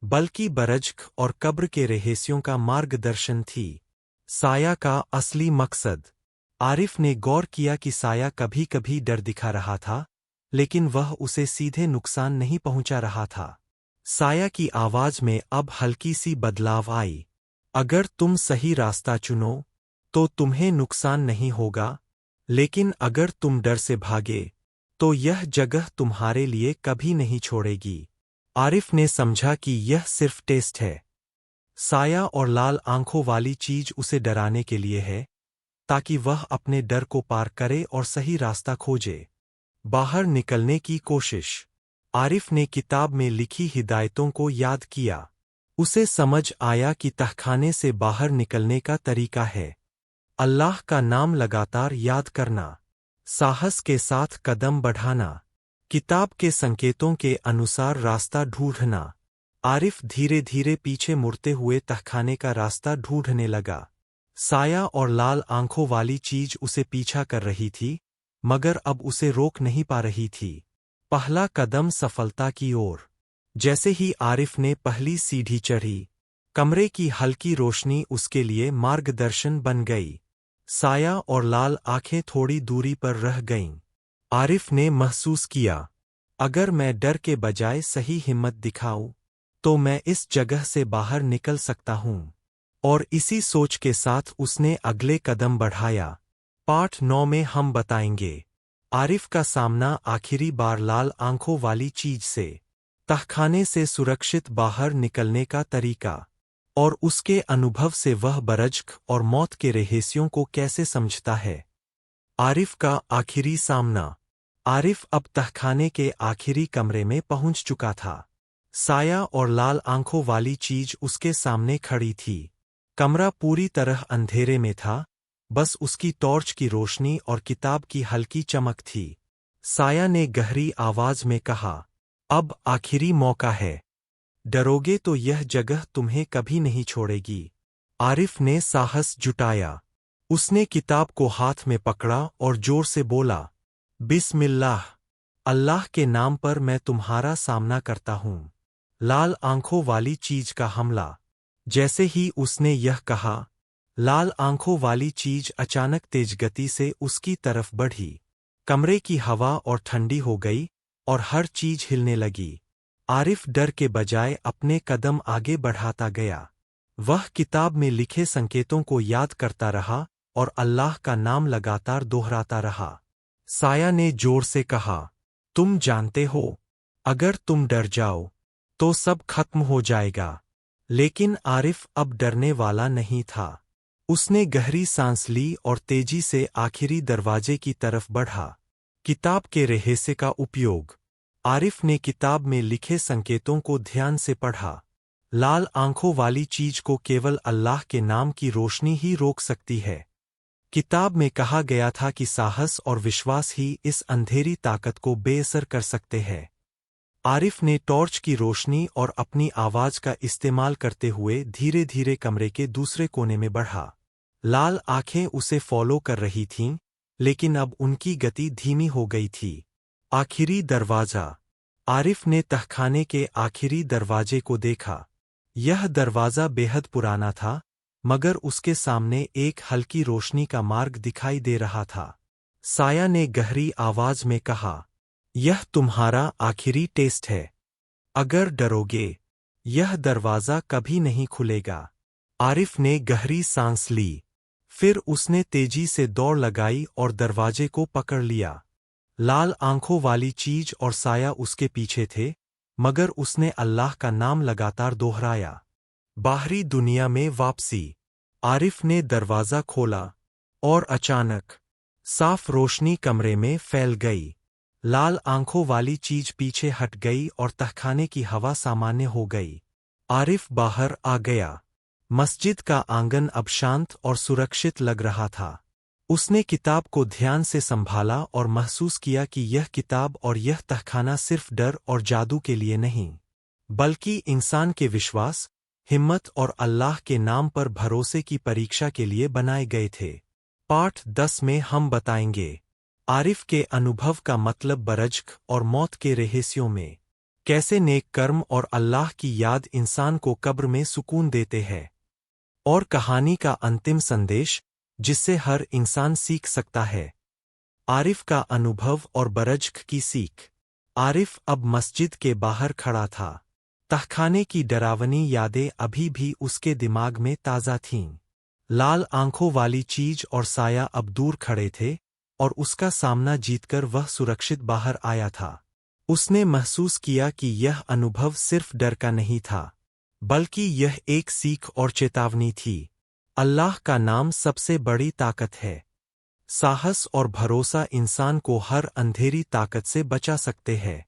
[SPEAKER 1] बल्कि बरज्क और कब्र के रहस्यों का मार्गदर्शन थी। साया का असली मकसद। आरिफ ने गौर किया कि साया कभी कभी डर दिखा रहा था, लेकिन वह उसे सीधे नुकसान नहीं पहुंचा रहा था। साया की आवाज में अब हल्की सी बदलाव आई। अगर तुम सही रास्ता चुनो, तो तुम्हें नुकसान नहीं होगा, लेकिन अगर तुम डर से भागे, तो यह जगह तुम्हारे लिए कभी नहीं छोड़ेगी। आरिफ ने समझा कि यह सिर्फ टेस्ट है। साया और लाल आंखों वाली चीज उसे डराने के लिए है, ताकि वह अपने डर को पार करे और सही रास्ता खोजे। बाहर निकलने की कोशिश। आरिफ ने किताब में लिखी हिदायतों को याद किया। उसे समझ आया कि तहखाने से बाहर निकलने का तरीका है अल्लाह का नाम लगातार याद करना, साहस के साथ कदम बढ़ाना, किताब के संकेतों के अनुसार रास्ता ढूंढना। आरिफ धीरे धीरे पीछे मुड़ते हुए तहखाने का रास्ता ढूंढने लगा। साया और लाल आंखों वाली चीज उसे पीछा कर रही थी, मगर अब उसे रोक नहीं पा रही थी। पहला कदम सफलता की ओर। जैसे ही आरिफ ने पहली सीढ़ी चढ़ी, कमरे की हल्की रोशनी उसके लिए मार्गदर्शन बन गई। साया और लाल आंखें थोड़ी दूरी पर रह गईं। आरिफ ने महसूस किया, अगर मैं डर के बजाय सही हिम्मत दिखाऊं, तो मैं इस जगह से बाहर निकल सकता हूं। और इसी सोच के साथ उसने अगले कदम बढ़ाया। पार्ट 9 में हम बताएंगे आरिफ का सामना आखिरी बार लाल आंखों वाली चीज से, तहखाने से सुरक्षित बाहर निकलने का तरीका, और उसके अनुभव से वह बरज्क और मौत के रहस्यों को कैसे समझता है। आरिफ का आखिरी सामना। आरिफ अब तहखाने के आखिरी कमरे में पहुंच चुका था। साया और लाल आंखों वाली चीज उसके सामने खड़ी थी। कमरा पूरी तरह अंधेरे में था, बस उसकी टॉर्च की रोशनी और किताब की हल्की चमक थी। साया ने गहरी आवाज में कहा, अब आखिरी मौका है। डरोगे तो यह जगह तुम्हें कभी नहीं छोड़ेगी। आरिफ ने साहस जुटाया। उसने किताब को हाथ में पकड़ा और जोर से बोला, बिस्मिल्लाह, अल्लाह के नाम पर मैं तुम्हारा सामना करता हूँ। लाल आंखों वाली चीज का हमला। जैसे ही उसने यह कहा, लाल आंखों वाली चीज अचानक तेज गति से उसकी तरफ बढ़ी। कमरे की हवा और ठंडी हो गई और हर चीज हिलने लगी। आरिफ डर के बजाय अपने कदम आगे बढ़ाता गया। वह किताब में लिखे संकेतों को याद करता रहा और अल्लाह का नाम लगातार दोहराता रहा। साया ने जोर से कहा, तुम जानते हो, अगर तुम डर जाओ तो सब खत्म हो जाएगा। लेकिन आरिफ अब डरने वाला नहीं था। उसने गहरी सांस ली और तेजी से आखिरी दरवाजे की तरफ बढ़ा। किताब के रहस्य का उपयोग। आरिफ ने किताब में लिखे संकेतों को ध्यान से पढ़ा। लाल आंखों वाली चीज को केवल अल्लाह के नाम की रोशनी ही रोक सकती है। किताब में कहा गया था कि साहस और विश्वास ही इस अंधेरी ताकत को बेअसर कर सकते हैं। आरिफ ने टॉर्च की रोशनी और अपनी आवाज का इस्तेमाल करते हुए धीरे धीरे कमरे के दूसरे कोने में बढ़ा। लाल आंखें उसे फॉलो कर रही थीं, लेकिन अब उनकी गति धीमी हो गई थी। आखिरी दरवाजा। आरिफ ने तहखाने के आखिरी दरवाजे को देखा। यह दरवाजा बेहद पुराना था, मगर उसके सामने एक हल्की रोशनी का मार्ग दिखाई दे रहा था। साया ने गहरी आवाज में कहा, यह तुम्हारा आखिरी टेस्ट है। अगर डरोगे, यह दरवाजा कभी नहीं खुलेगा। आरिफ ने गहरी सांस ली। फिर उसने तेजी से दौड़ लगाई और दरवाजे को पकड़ लिया। लाल आंखों वाली चीज और साया उसके पीछे थे, मगर उसने अल्लाह का नाम लगातार दोहराया। बाहरी दुनिया में वापसी। आरिफ ने दरवाजा खोला और अचानक साफ रोशनी कमरे में फैल गई। लाल आंखों वाली चीज पीछे हट गई और तहखाने की हवा सामान्य हो गई। आरिफ बाहर आ गया। मस्जिद का आंगन अब शांत और सुरक्षित लग रहा था। उसने किताब को ध्यान से संभाला और महसूस किया कि यह किताब और यह तहखाना सिर्फ डर और जादू के लिए नहीं, बल्कि इंसान के विश्वास, हिम्मत और अल्लाह के नाम पर भरोसे की परीक्षा के लिए बनाए गए थे। पाठ 10 में हम बताएंगे आरिफ के अनुभव का मतलब बरज़्क और मौत के रहस्यों में, कैसे नेक कर्म और अल्लाह की याद इंसान को कब्र में सुकून देते हैं, और कहानी का अंतिम संदेश जिससे हर इंसान सीख सकता है। आरिफ का अनुभव और बरज़्क की सीख। आरिफ अब मस्जिद के बाहर खड़ा था। तहखाने की डरावनी यादें अभी भी उसके दिमाग में ताज़ा थीं। लाल आंखों वाली चीज और साया अब दूर खड़े थे, और उसका सामना जीतकर वह सुरक्षित बाहर आया था। उसने महसूस किया कि यह अनुभव सिर्फ डर का नहीं था, बल्कि यह एक सीख और चेतावनी थी। अल्लाह का नाम सबसे बड़ी ताकत है। साहस और भरोसा इंसान को हर अंधेरी ताकत से बचा सकते हैं।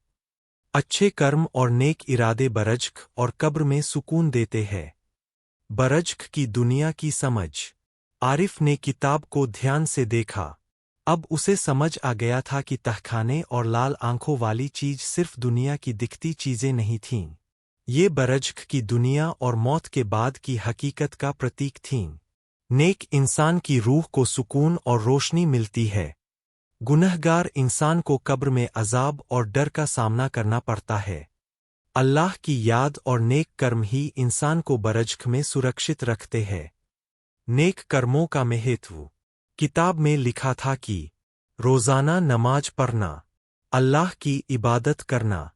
[SPEAKER 1] अच्छे कर्म और नेक इरादे बरज़्क और कब्र में सुकून देते हैं। बरज़्क की दुनिया की समझ। आरिफ ने किताब को ध्यान से देखा। अब उसे समझ आ गया था कि तहखाने और लाल आंखों वाली चीज सिर्फ दुनिया की दिखती चीजें नहीं थीं। ये बरज़्क की दुनिया और मौत के बाद की हकीकत का प्रतीक थीं। नेक इंसान की रूह को सुकून और रोशनी मिलती है। गुनहगार इंसान को कब्र में अजाब और डर का सामना करना पड़ता है। अल्लाह की याद और नेक कर्म ही इंसान को बरज़्क में सुरक्षित रखते हैं। नेक कर्मों का महत्व। किताब में लिखा था कि रोज़ाना नमाज पढ़ना, अल्लाह की इबादत करना,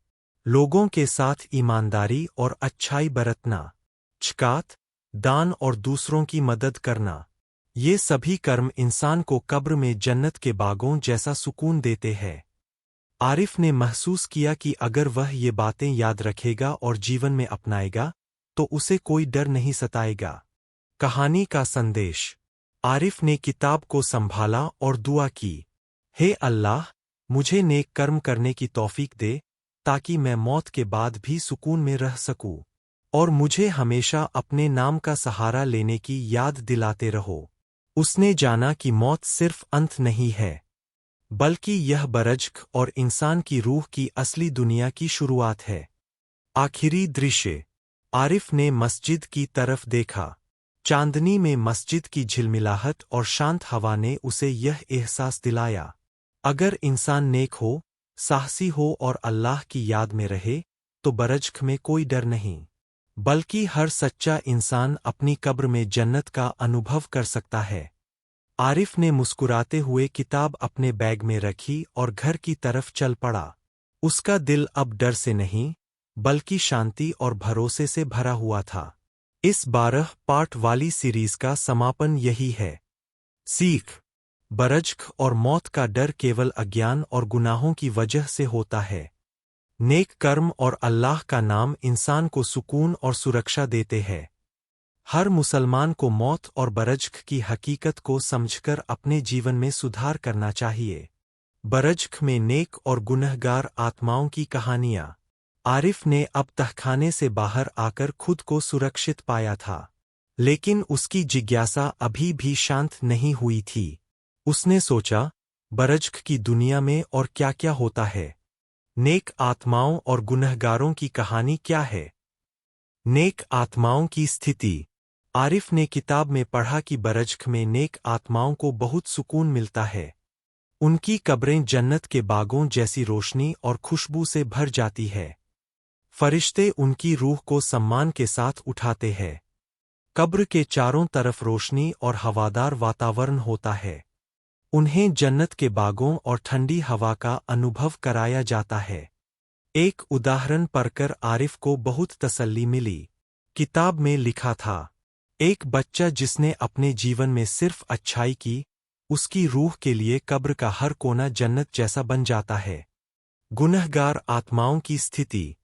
[SPEAKER 1] लोगों के साथ ईमानदारी और अच्छाई बरतना, ज़कात, दान और दूसरों की मदद करना, ये सभी कर्म इंसान को कब्र में जन्नत के बागों जैसा सुकून देते हैं। आरिफ ने महसूस किया कि अगर वह ये बातें याद रखेगा और जीवन में अपनाएगा, तो उसे कोई डर नहीं सताएगा। कहानी का संदेश। आरिफ ने किताब को संभाला और दुआ की, हे अल्लाह, मुझे नेक कर्म करने की तौफीक दे, ताकि मैं मौत के बाद भी सुकून में रह सकूं, और मुझे हमेशा अपने नाम का सहारा लेने की याद दिलाते रहो। उसने जाना कि मौत सिर्फ अंत नहीं है, बल्कि यह बरज़्क और इंसान की रूह की असली दुनिया की शुरुआत है। आखिरी दृश्य। आरिफ ने मस्जिद की तरफ देखा। चांदनी में मस्जिद की झिलमिलाहट और शांत हवा ने उसे यह एहसास दिलाया, अगर इंसान नेक हो, साहसी हो और अल्लाह की याद में रहे, तो बरज़ख में कोई डर नहीं, बल्कि हर सच्चा इंसान अपनी कब्र में जन्नत का अनुभव कर सकता है। आरिफ ने मुस्कुराते हुए किताब अपने बैग में रखी और घर की तरफ चल पड़ा। उसका दिल अब डर से नहीं, बल्कि शांति और भरोसे से भरा हुआ था। इस 12 पार्ट वाली सीरीज का समापन यही है। सीख: बरज़ख और मौत का डर केवल अज्ञान और गुनाहों की वजह से होता है। नेक कर्म और अल्लाह का नाम इंसान को सुकून और सुरक्षा देते हैं। हर मुसलमान को मौत और बरज़ख की हकीकत को समझकर अपने जीवन में सुधार करना चाहिए। बरज़ख में नेक और गुनहगार आत्माओं की कहानियाँ। आरिफ ने अब तहखाने से बाहर आकर खुद को सुरक्षित पाया था, लेकिन उसकी जिज्ञासा अभी भी शांत नहीं हुई थी। उसने सोचा, बरज़ख की दुनिया में और क्या-क्या होता है? नेक आत्माओं और गुनहगारों की कहानी क्या है? नेक आत्माओं की स्थिति। आरिफ ने किताब में पढ़ा कि बरज़ख में नेक आत्माओं को बहुत सुकून मिलता है। उनकी कब्रें जन्नत के बागों जैसी रोशनी और खुशबू से भर जाती है। फरिश्ते उनकी रूह को सम्मान के साथ उठाते हैं। कब्र के चारों तरफ रोशनी और हवादार वातावरण होता है। उन्हें जन्नत के बागों और ठंडी हवा का अनुभव कराया जाता है। एक उदाहरण पढ़कर आरिफ को बहुत तसल्ली मिली। किताब में लिखा था, एक बच्चा जिसने अपने जीवन में सिर्फ अच्छाई की, उसकी रूह के लिए कब्र का हर कोना जन्नत जैसा बन जाता है। गुनहगार आत्माओं की स्थिति।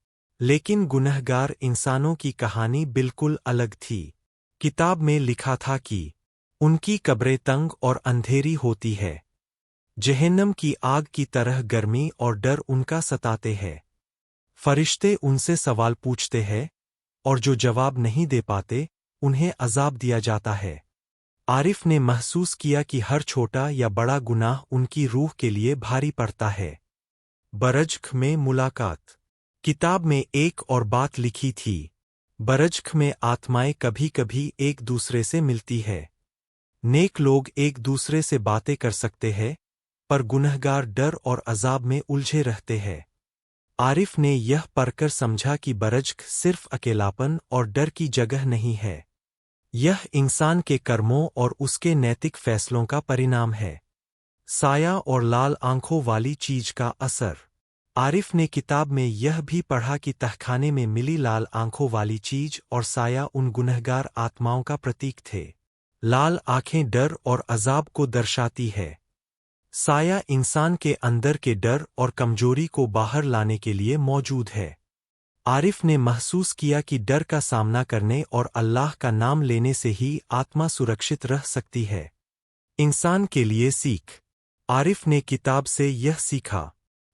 [SPEAKER 1] लेकिन गुनहगार इंसानों की कहानी बिल्कुल अलग थी। किताब में लिखा था कि उनकी कब्रें तंग और अंधेरी होती है। जहन्नम की आग की तरह गर्मी और डर उनका सताते हैं। फरिश्ते उनसे सवाल पूछते हैं, और जो जवाब नहीं दे पाते, उन्हें अजाब दिया जाता है। आरिफ ने महसूस किया कि हर छोटा या बड़ा गुनाह उनकी रूह के लिए भारी पड़ता है। बरज़ख में मुलाकात। किताब में एक और बात लिखी थी, बरज़ख में आत्माएं कभी-कभी एक दूसरे से मिलती है। नेक लोग एक दूसरे से बातें कर सकते हैं, पर गुनहगार डर और अजाब में उलझे रहते हैं। आरिफ ने यह पढ़कर समझा कि बरज़ख सिर्फ अकेलापन और डर की जगह नहीं है। यह इंसान के कर्मों और उसके नैतिक फैसलों का परिणाम है। साया और लाल आंखों वाली चीज का असर। आरिफ ने किताब में यह भी पढ़ा कि तहखाने में मिली लाल आंखों वाली चीज और साया उन गुनहगार आत्माओं का प्रतीक थे। लाल आंखें डर और अजाब को दर्शाती है। साया इंसान के अंदर के डर और कमजोरी को बाहर लाने के लिए मौजूद है। आरिफ ने महसूस किया कि डर का सामना करने और अल्लाह का नाम लेने से ही आत्मा सुरक्षित रह सकती है। इंसान के लिए सीख। आरिफ ने किताब से यह सीखा,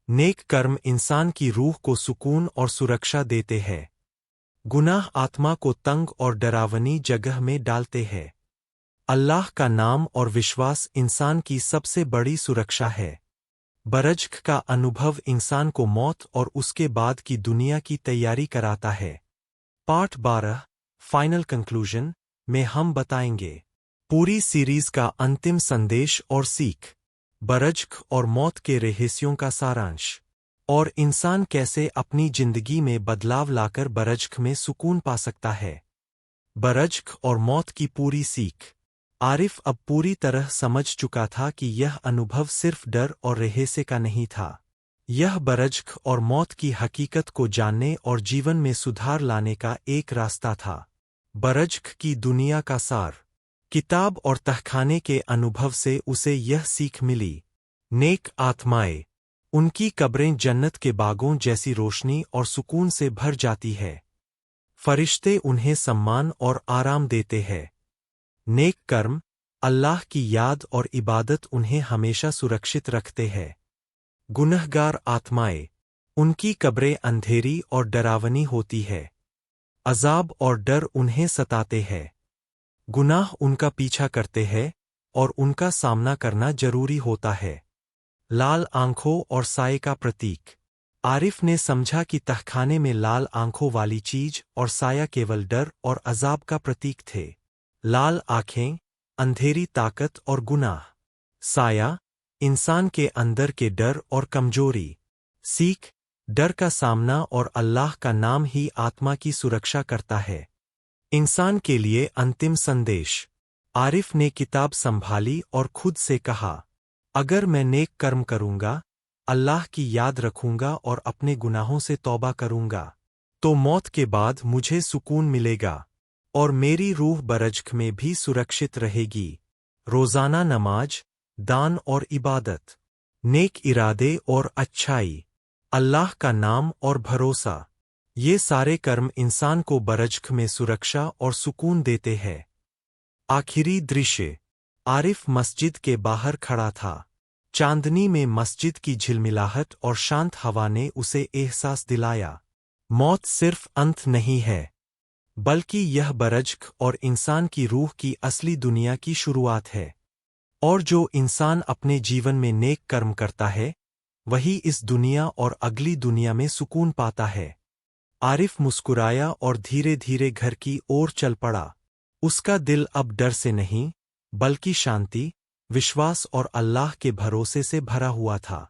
[SPEAKER 1] नेक कर्म इंसान की रूह को सुकून और सुरक्षा देते हैं। गुनाह आत्मा को तंग और डरावनी जगह में डालते हैं। अल्लाह का नाम और विश्वास इंसान की सबसे बड़ी सुरक्षा है। बरज़ख का अनुभव इंसान को मौत और उसके बाद की दुनिया की तैयारी कराता है। पार्ट 12 फाइनल कंक्लूजन में हम बताएंगे पूरी सीरीज का अंतिम संदेश और सीख, बरज़ख और मौत के रहस्यों का सारांश, और इंसान कैसे अपनी जिंदगी में बदलाव लाकर बरज़ख में सुकून पा सकता है। बरज़ख और मौत की पूरी सीख। आरिफ अब पूरी तरह समझ चुका था कि यह अनुभव सिर्फ डर और रहस्य का नहीं था। यह बरज़ख और मौत की हकीकत को जानने और जीवन में सुधार लाने का एक रास्ता था। बरज़ख की दुनिया का सार। किताब और तहखाने के अनुभव से उसे यह सीख मिली, नेक आत्माएं, उनकी कब्रें जन्नत के बागों जैसी रोशनी और सुकून से भर जाती है। फरिश्ते उन्हें सम्मान और आराम देते हैं। नेक कर्म, अल्लाह की याद और इबादत उन्हें हमेशा सुरक्षित रखते हैं। गुनहगार आत्माएं, उनकी कब्रें अंधेरी और डरावनी होती है। अजाब और डर उन्हें सताते हैं। गुनाह उनका पीछा करते हैं और उनका सामना करना जरूरी होता है। लाल आंखों और साये का प्रतीक। आरिफ ने समझा कि तहखाने में लाल आंखों वाली चीज और साया केवल डर और अजाब का प्रतीक थे। लाल आंखें, अंधेरी ताकत और गुनाह। साया, इंसान के अंदर के डर और कमजोरी। सीख, डर का सामना और अल्लाह का नाम ही आत्मा की सुरक्षा करता है। इंसान के लिए अंतिम संदेश। आरिफ ने किताब संभाली और खुद से कहा, अगर मैं नेक कर्म करूंगा, अल्लाह की याद रखूंगा और अपने गुनाहों से तौबा करूंगा, तो मौत के बाद मुझे सुकून मिलेगा और मेरी रूह बरज़ख में भी सुरक्षित रहेगी। रोज़ाना नमाज, दान और इबादत, नेक इरादे और अच्छाई, अल्लाह का नाम और भरोसा, ये सारे कर्म इंसान को बरज़ख में सुरक्षा और सुकून देते हैं। आखिरी दृश्य। आरिफ मस्जिद के बाहर खड़ा था। चांदनी में मस्जिद की झिलमिलाहट और शांत हवा ने उसे एहसास दिलाया, मौत सिर्फ अंत नहीं है, बल्कि यह बरज़ख और इंसान की रूह की असली दुनिया की शुरुआत है। और जो इंसान अपने जीवन में नेक कर्म करता है, वही इस दुनिया और अगली दुनिया में सुकून पाता है। आरिफ मुस्कुराया और धीरे धीरे घर की ओर चल पड़ा। उसका दिल अब डर से नहीं, बल्कि शांति, विश्वास और अल्लाह के भरोसे से भरा हुआ था।